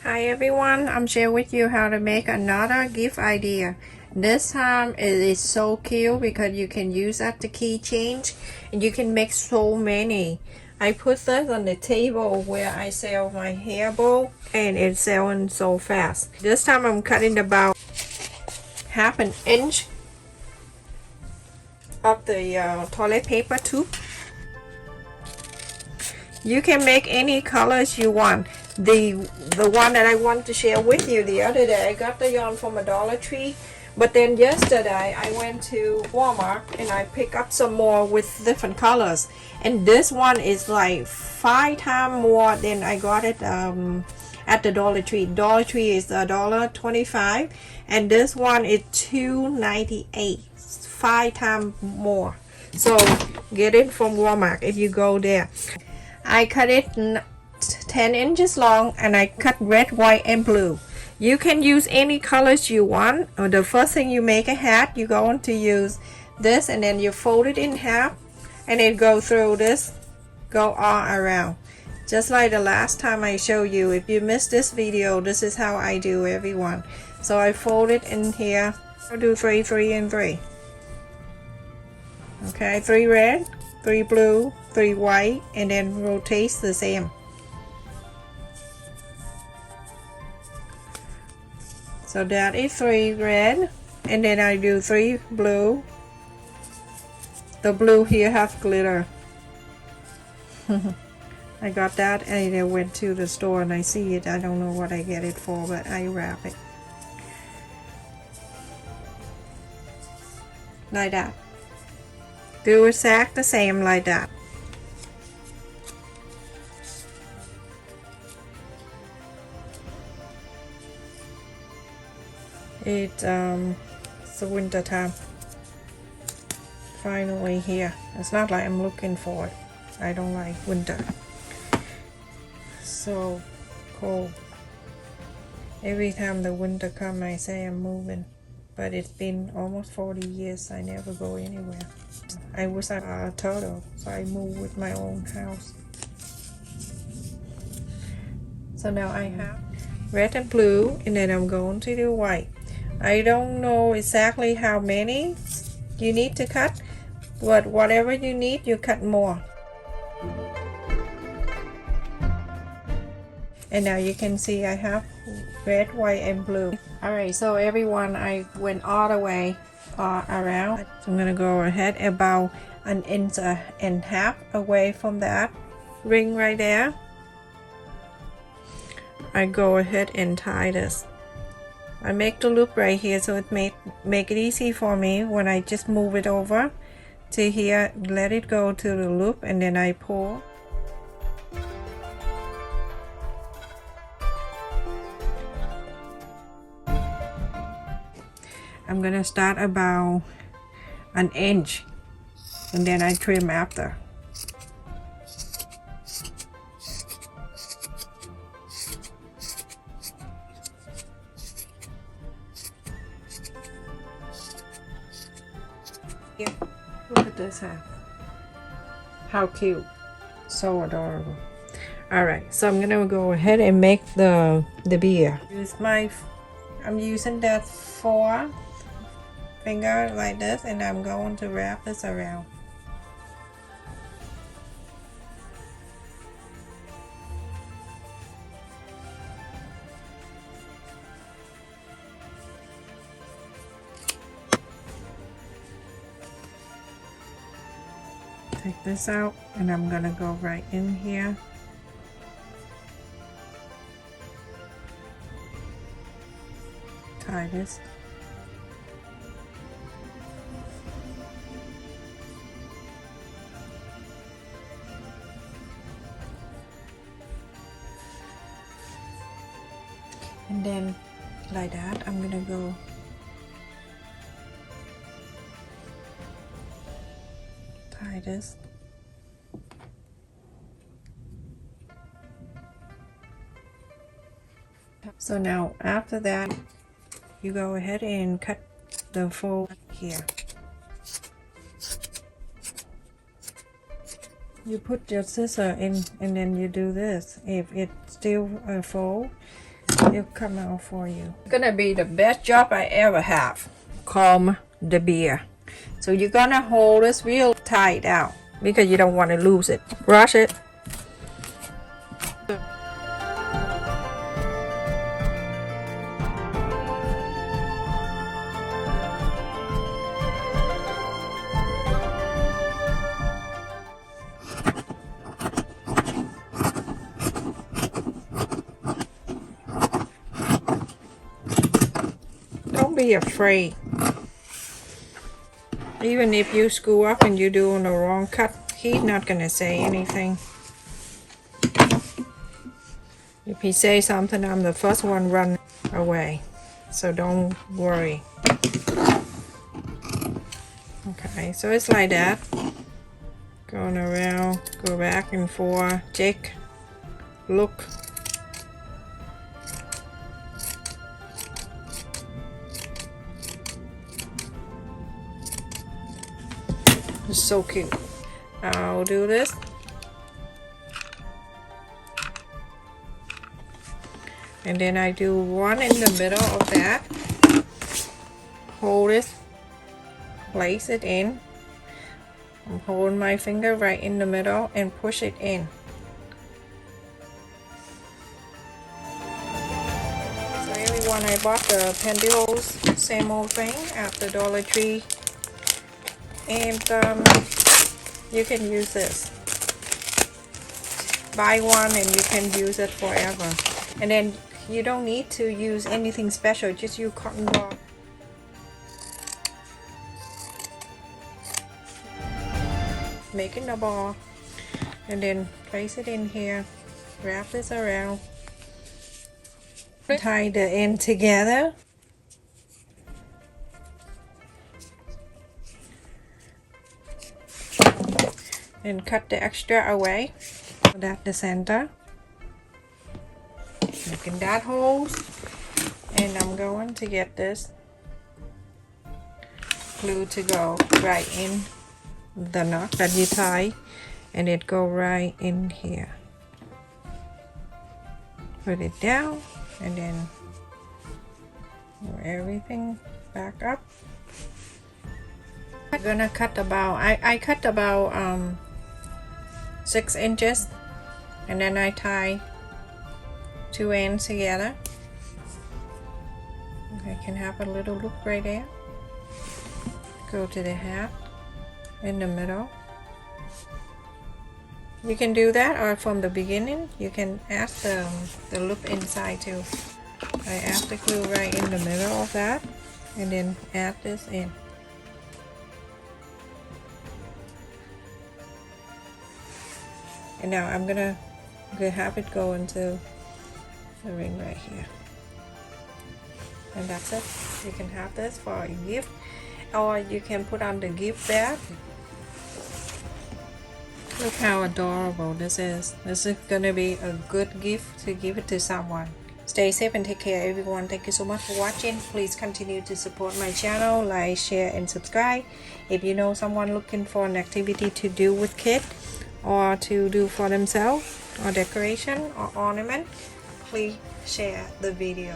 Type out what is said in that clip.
Hi everyone, I'm sharing with you how to make another gift idea. This time it is so cute because you can use at the keychains and you can make so many. I put this on the table where I sell my hair bow and it's selling so fast. This time I'm cutting about half an inch of the toilet paper tube. You can make any colors you want. The one that I want to share with you the other day, I got the yarn from a Dollar Tree, but then yesterday I went to Walmart and I picked up some more with different colors, and this one is like 5 times more than I got it at the Dollar Tree. Dollar Tree is $1.25 and this one is $2.98, 5 times more. So get it from Walmart if you go there. I cut it 10 inches long and I cut red, white, and blue. You can use any colors you want. The first thing you make a hat, you're going to use this and then you fold it in half and then go through this, go all around. Just like the last time I showed you. If you missed this video, this is how I do everyone. So I fold it in here. I'll do 3, 3, and 3. Okay, 3 red, 3 blue, 3 white, and then rotate the same. So that is 3 red, and then I do 3 blue. The blue here has glitter. I got that and I went to the store and I see it. I don't know what I get it for, but I wrap it like that. Do exact the same like that. It's the winter time. Finally here. It's not like I'm looking for it. I don't like winter. So cold. Every time the winter comes I say I'm moving. But it's been almost 40 years I never go anywhere. I was a turtle, so I moved with my own house. So now I have red and blue, and then I'm going to do white. I don't know exactly how many you need to cut, but whatever you need, you cut more. And now you can see I have red, white, and blue. Alright, so everyone, I went all the way around. I'm gonna go ahead about 1.5 inches away from that ring right there. I go ahead and tie this. I make the loop right here so it make it easy for me when I just move it over to here, let it go to the loop, and then I pull. I'm gonna start about 1 inch and then I trim after. Yeah, look at this hat. How cute. So adorable. Alright, so I'm gonna go ahead and make the beer. I'm using that 4 finger like this, and I'm going to wrap this around. Take this out and I'm gonna go right in here. Tie this. And then like that, I'm gonna go tie this. So now after that, you go ahead and cut the fold here. You put your scissor in and then you do this. If it's still a fold, It'll come out for you. It's gonna be the best job I ever have. Calm the beer. So you're gonna hold this real tight out because you don't want to lose it. Brush it. Don't be afraid. Even if you screw up and you're doing the wrong cut, he's not gonna say anything. If he says something, I'm the first one run away. So don't worry. Okay, so it's like that. Going around, go back and forth, check, look. It's so cute. I'll do this. And then I do one in the middle of that. Hold it. Place it in. I'm holding my finger right in the middle and push it in. So everyone, I bought the pendulums, same old thing at the Dollar Tree. And you can use this. Buy one and you can use it forever. And then you don't need to use anything special, just use cotton ball. Making a ball and then place it in here, wrap this around, tie the end together. And cut the extra away. So that's the center. Making that holes. And I'm going to get this glue to go right in the knot that you tie. And it go right in here. Put it down and then move everything back up. I'm gonna cut about, I cut about 6 inches, and then I tie 2 ends together. I can have a little loop right there. Go to the hat in the middle. You can do that, or from the beginning you can add the loop inside too. I add the glue right in the middle of that and then add this in. And now I'm gonna have it go into the ring right here. And that's it. You can have this for a gift, or you can put on the gift bag. Look how adorable this is. This is gonna be a good gift to give it to someone. Stay safe and take care, everyone. Thank you so much for watching. Please continue to support my channel, like, share, and subscribe. If you know someone looking for an activity to do with kids, or to do for themselves, or decoration or ornament, please share the video.